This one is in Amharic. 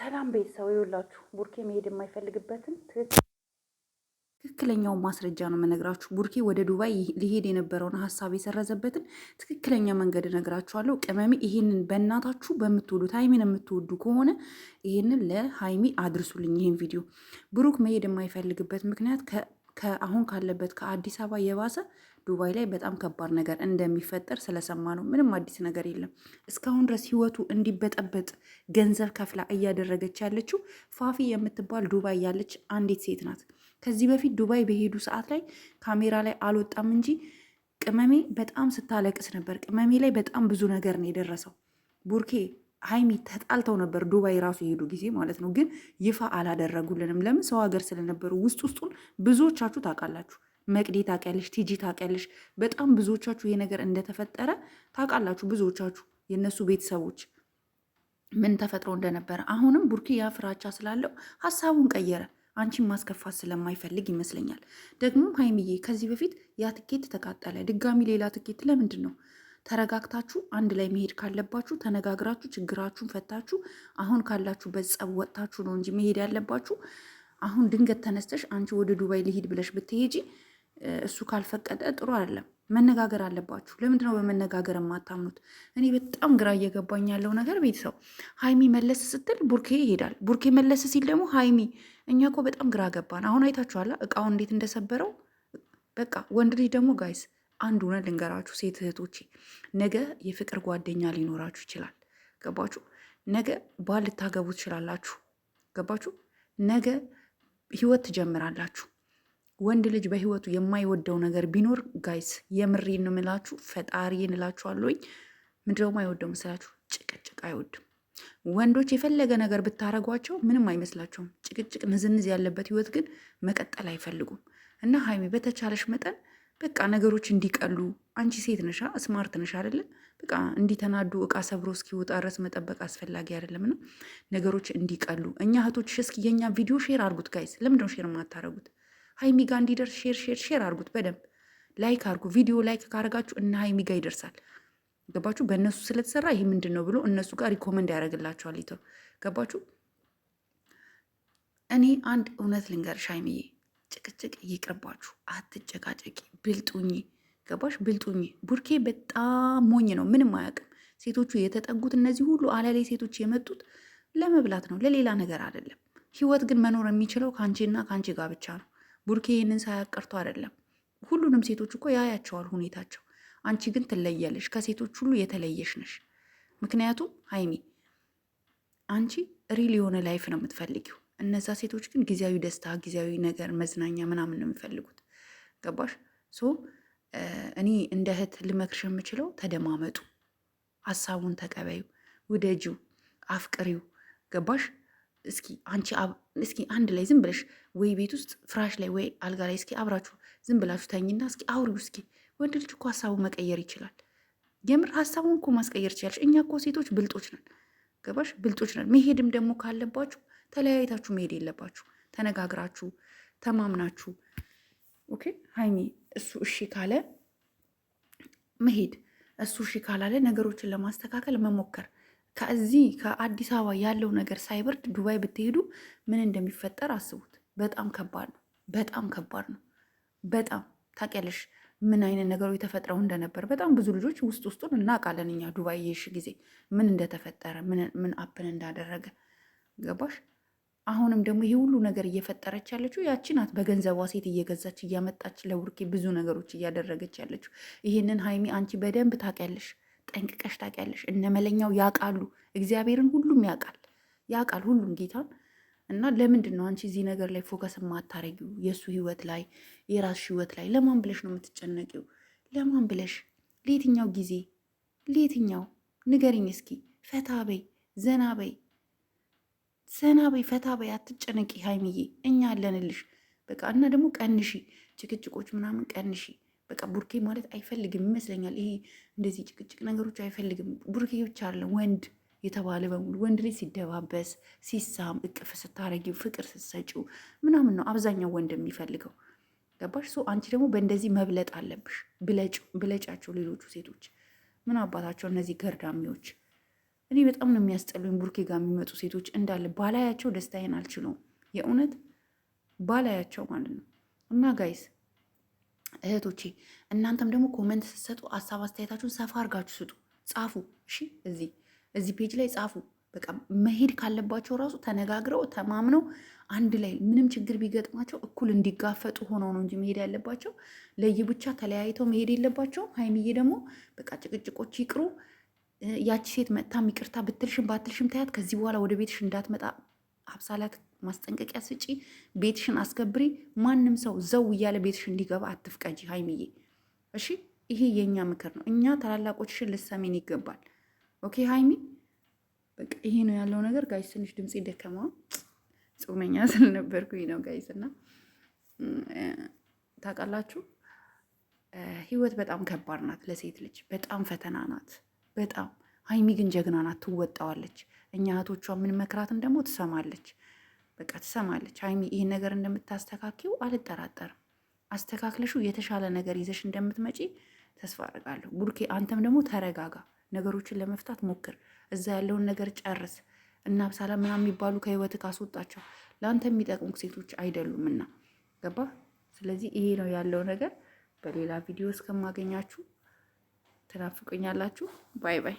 ሰላም ቤተሰብ ይውላችሁ ቡርኬ መሄድ የማይፈልግበትን ትክክለኛውን ማስረጃ ነው የምነግራችሁ። ቡርኬ ወደ ዱባይ ሊሄድ የነበረውን ሀሳብ የሰረዘበትን ትክክለኛ መንገድ እነግራችኋለሁ። ቅመሚ ይሄንን በእናታችሁ በምትወዱት ሀይሚን የምትወዱ ከሆነ ይሄንን ለሀይሚ አድርሱልኝ። ይሄን ቪዲዮ ብሩክ መሄድ የማይፈልግበት ምክንያት አሁን ካለበት ከአዲስ አበባ የባሰ ዱባይ ላይ በጣም ከባድ ነገር እንደሚፈጠር ስለሰማ ነው። ምንም አዲስ ነገር የለም። እስካሁን ድረስ ህይወቱ እንዲበጠበጥ ገንዘብ ከፍላ እያደረገች ያለችው ፋፊ የምትባል ዱባይ ያለች አንዲት ሴት ናት። ከዚህ በፊት ዱባይ በሄዱ ሰዓት ላይ ካሜራ ላይ አልወጣም እንጂ ቅመሜ በጣም ስታለቅስ ነበር። ቅመሜ ላይ በጣም ብዙ ነገር ነው የደረሰው። ቡርኬ ሀይሚ ተጣልተው ነበር ዱባይ ራሱ የሄዱ ጊዜ ማለት ነው። ግን ይፋ አላደረጉልንም። ለምን? ሰው ሀገር ስለነበሩ። ውስጡን ብዙዎቻችሁ ታውቃላችሁ። መቅዲ ታውቂያለሽ፣ ቲጂ ታውቂያለሽ። በጣም ብዙዎቻችሁ ይሄ ነገር እንደተፈጠረ ታውቃላችሁ። ብዙዎቻችሁ የእነሱ ቤተሰቦች ምን ተፈጥሮ እንደነበረ። አሁንም ቡርኬ ያ ፍራቻ ስላለው ሀሳቡን ቀየረ። አንቺን ማስከፋት ስለማይፈልግ ይመስለኛል። ደግሞም ሀይሚዬ ከዚህ በፊት ያ ትኬት ተቃጠለ፣ ድጋሚ ሌላ ትኬት ለምንድን ነው? ተረጋግታችሁ አንድ ላይ መሄድ ካለባችሁ ተነጋግራችሁ ችግራችሁን ፈታችሁ አሁን ካላችሁበት ጸብ ወጥታችሁ ነው እንጂ መሄድ ያለባችሁ። አሁን ድንገት ተነስተሽ አንቺ ወደ ዱባይ ልሂድ ብለሽ ብትሄጂ እሱ ካልፈቀደ ጥሩ አይደለም። መነጋገር አለባችሁ። ለምንድን ነው በመነጋገር የማታምኑት? እኔ በጣም ግራ እየገባኝ ያለው ነገር ቤተሰብ ሀይሚ መለስ ስትል ቡርኬ ይሄዳል፣ ቡርኬ መለስ ሲል ደግሞ ሀይሚ። እኛ እኮ በጣም ግራ ገባን። አሁን አይታችኋላ እቃውን እንዴት እንደሰበረው። በቃ ወንድ ልጅ ደግሞ ጋይስ አንድ እውነት ልንገራችሁ ሴት እህቶቼ፣ ነገ የፍቅር ጓደኛ ሊኖራችሁ ይችላል። ገባችሁ? ነገ ባል ልታገቡ ትችላላችሁ። ገባችሁ? ነገ ህይወት ትጀምራላችሁ። ወንድ ልጅ በህይወቱ የማይወደው ነገር ቢኖር ጋይስ የምሬን እምላችሁ ፈጣሪን እላችኋለሁኝ፣ ምንድነው የማይወደው መስላችሁ? ጭቅጭቅ አይወድም። ወንዶች የፈለገ ነገር ብታረጓቸው ምንም አይመስላቸውም። ጭቅጭቅ፣ ንዝንዝ ያለበት ህይወት ግን መቀጠል አይፈልጉም። እና ሀይሚ በተቻለሽ መጠን በቃ ነገሮች እንዲቀሉ፣ አንቺ ሴት ነሻ፣ ስማርት ነሽ አይደለ? በቃ እንዲተናዱ እቃ ሰብሮ እስኪወጣ ድረስ መጠበቅ አስፈላጊ አይደለም። ነው ነገሮች እንዲቀሉ። እኛ እህቶች እስኪ የኛ ቪዲዮ ሼር አርጉት ጋይስ። ለምንድነው ሼር የማታረጉት? ሀይሚ ጋር እንዲደርስ ሼር አርጉት በደንብ ላይክ አርጉ። ቪዲዮ ላይክ ካረጋችሁ እና ሀይሚ ጋር ይደርሳል። ገባችሁ? በእነሱ ስለተሰራ ይህ ምንድን ነው ብሎ እነሱ ጋር ሪኮመንድ ያደርግላችኋል። ይተው። ገባችሁ? እኔ አንድ እውነት ልንገርሽ ሀይሚዬ፣ ጭቅጭቅ ይቅርባችሁ፣ አትጨቃጨቂ፣ ብልጡኝ። ገባሽ? ብልጡኝ። ቡርኬ በጣም ሞኝ ነው፣ ምንም አያውቅም። ሴቶቹ የተጠጉት እነዚህ ሁሉ አላሌ ሴቶች የመጡት ለመብላት ነው፣ ለሌላ ነገር አይደለም። ህይወት ግን መኖር የሚችለው ከአንቺና ከአንቺ ጋር ብቻ ነው። ቡርኬ ይህንን ሳያቀርቶ አይደለም። ሁሉንም ሴቶች እኮ ያያቸዋል ሁኔታቸው። አንቺ ግን ትለያለሽ፣ ከሴቶች ሁሉ የተለየሽ ነሽ። ምክንያቱም ሀይሚ አንቺ ሪል የሆነ ላይፍ ነው የምትፈልጊው። እነዛ ሴቶች ግን ጊዜያዊ ደስታ፣ ጊዜያዊ ነገር፣ መዝናኛ ምናምን ነው የሚፈልጉት። ገባሽ? ሶ እኔ እንደ እህት ልመክርሽ የምችለው ተደማመጡ፣ ሀሳቡን ተቀበዩ፣ ውደጂው፣ አፍቅሪው። ገባሽ? እስኪ አንቺ እስኪ አንድ ላይ ዝም ብለሽ ወይ ቤት ውስጥ ፍራሽ ላይ ወይ አልጋ ላይ እስኪ አብራችሁ ዝም ብላችሁ ተኝና እስኪ አውሪው። እስኪ ወንድ ልጅ እኮ ሀሳቡ መቀየር ይችላል። የምር ሀሳቡን እኮ ማስቀየር ይችላል። እኛ እኮ ሴቶች ብልጦች ነን። ገባሽ? ብልጦች ነን። መሄድም ደግሞ ካለባችሁ ተለያይታችሁ መሄድ የለባችሁ። ተነጋግራችሁ ተማምናችሁ። ኦኬ ሀይሚ እሱ እሺ ካለ መሄድ፣ እሱ እሺ ካላለ ነገሮችን ለማስተካከል መሞከር። ከዚህ ከአዲስ አበባ ያለው ነገር ሳይበርድ ዱባይ ብትሄዱ ምን እንደሚፈጠር አስቡት። በጣም ከባድ ነው። በጣም ከባድ ነው። በጣም ታውቂያለሽ ምን አይነት ነገሮች ተፈጥረው እንደነበር። በጣም ብዙ ልጆች ውስጡን እናውቃለን እኛ ዱባይ የሽ ጊዜ ምን እንደተፈጠረ ምን አፕን እንዳደረገ። ገባሽ? አሁንም ደግሞ ይሄ ሁሉ ነገር እየፈጠረች ያለችው ያቺ ናት። በገንዘቧ ሴት እየገዛች እያመጣች ለቡርኬ ብዙ ነገሮች እያደረገች ያለችው። ይሄንን ሀይሚ አንቺ በደንብ ታውቂያለሽ፣ ጠንቅቀሽ ታውቂያለሽ። እነመለኛው ያውቃሉ። እግዚአብሔርን ሁሉም ያውቃል ሁሉም ጌታን። እና ለምንድን ነው አንቺ እዚህ ነገር ላይ ፎከስ የማታረጊው? የእሱ ህይወት ላይ የራስሽ ህይወት ላይ ለማን ብለሽ ነው የምትጨነቂው? ለማን ብለሽ? ለየትኛው ጊዜ ለየትኛው? ንገሪኝ እስኪ። ፈታ በይ፣ ዘና በይ፣ ፈታ በይ። አትጨነቂ ሀይሚዬ፣ እኛ አለንልሽ። በቃ እና ደግሞ ቀንሺ፣ ጭቅጭቆች ምናምን ቀንሺ። በቃ ቡርኬ ማለት አይፈልግም ይመስለኛል። ይሄ እንደዚህ ጭቅጭቅ ነገሮች አይፈልግም። ቡርኬ ብቻ አለ ወንድ የተባለ በሙሉ ወንድ ልጅ ሲደባበስ፣ ሲሳም፣ እቅፍ ስታረጊው፣ ፍቅር ስትሰጪው ምናምን ነው አብዛኛው ወንድ የሚፈልገው። ገባሽ? ሶ አንቺ ደግሞ በእንደዚህ መብለጥ አለብሽ። ብለጫቸው ሌሎቹ ሴቶች ምን አባታቸው እነዚህ ገርዳሚዎች። እኔ በጣም ነው የሚያስጠሉኝ ቡርኬ ጋር የሚመጡ ሴቶች እንዳለ ባላያቸው ደስታዬን አልችለውም። የእውነት ባላያቸው ማለት ነው። እና ጋይስ እህቶቼ እናንተም ደግሞ ኮመንት ስትሰጡ ሀሳብ አስተያየታችሁን ሰፋ አድርጋችሁ ስጡ፣ ጻፉ። እሺ እዚህ ፔጅ ላይ ጻፉ። በቃ መሄድ ካለባቸው ራሱ ተነጋግረው ተማምነው አንድ ላይ ምንም ችግር ቢገጥማቸው እኩል እንዲጋፈጡ ሆነው ነው እንጂ መሄድ ያለባቸው። ለየብቻ ተለያይተው መሄድ የለባቸውም። ሀይሚዬ ደግሞ በቃ ጭቅጭቆች ይቅሩ። ያቺ ሴት መጥታም ይቅርታ ብትልሽም ባትልሽም ታያት። ከዚህ በኋላ ወደ ቤትሽ እንዳትመጣ አብሳላት ማስጠንቀቂያ ስጪ። ቤትሽን አስከብሪ። ማንም ሰው ዘው እያለ ቤትሽ እንዲገባ አትፍቀጂ ሀይሚዬ። እሺ ይሄ የእኛ ምክር ነው። እኛ ታላላቆችሽን ልሰሜን ይገባል። ኦኬ ሀይሚ በቃ ይሄ ነው ያለው ነገር። ጋይስ ትንሽ ድምፄ ደከማ ጾመኛ ስለነበርኩኝ ነው ጋይስ። እና ታውቃላችሁ ህይወት በጣም ከባድ ናት ለሴት ልጅ፣ በጣም ፈተና ናት። በጣም ሀይሚ ግን ጀግና ናት፣ ትወጣዋለች። እኛ እህቶቿ ምን መክራትን ደግሞ ትሰማለች። በቃ ትሰማለች። ሀይሚ ይህን ነገር እንደምታስተካክው አልጠራጠርም። አስተካክለሹ የተሻለ ነገር ይዘሽ እንደምትመጪ ተስፋ አድርጋለሁ። ቡርኬ አንተም ደግሞ ተረጋጋ፣ ነገሮችን ለመፍታት ሞክር። እዛ ያለውን ነገር ጨርስ እና ብሳላ ምናምን የሚባሉ ከህይወት ካስወጣቸው ለአንተ የሚጠቅሙ ሴቶች አይደሉምና ገባ። ስለዚህ ይሄ ነው ያለው ነገር። በሌላ ቪዲዮ እስከማገኛችሁ ትናፍቁኛላችሁ። ባይ ባይ።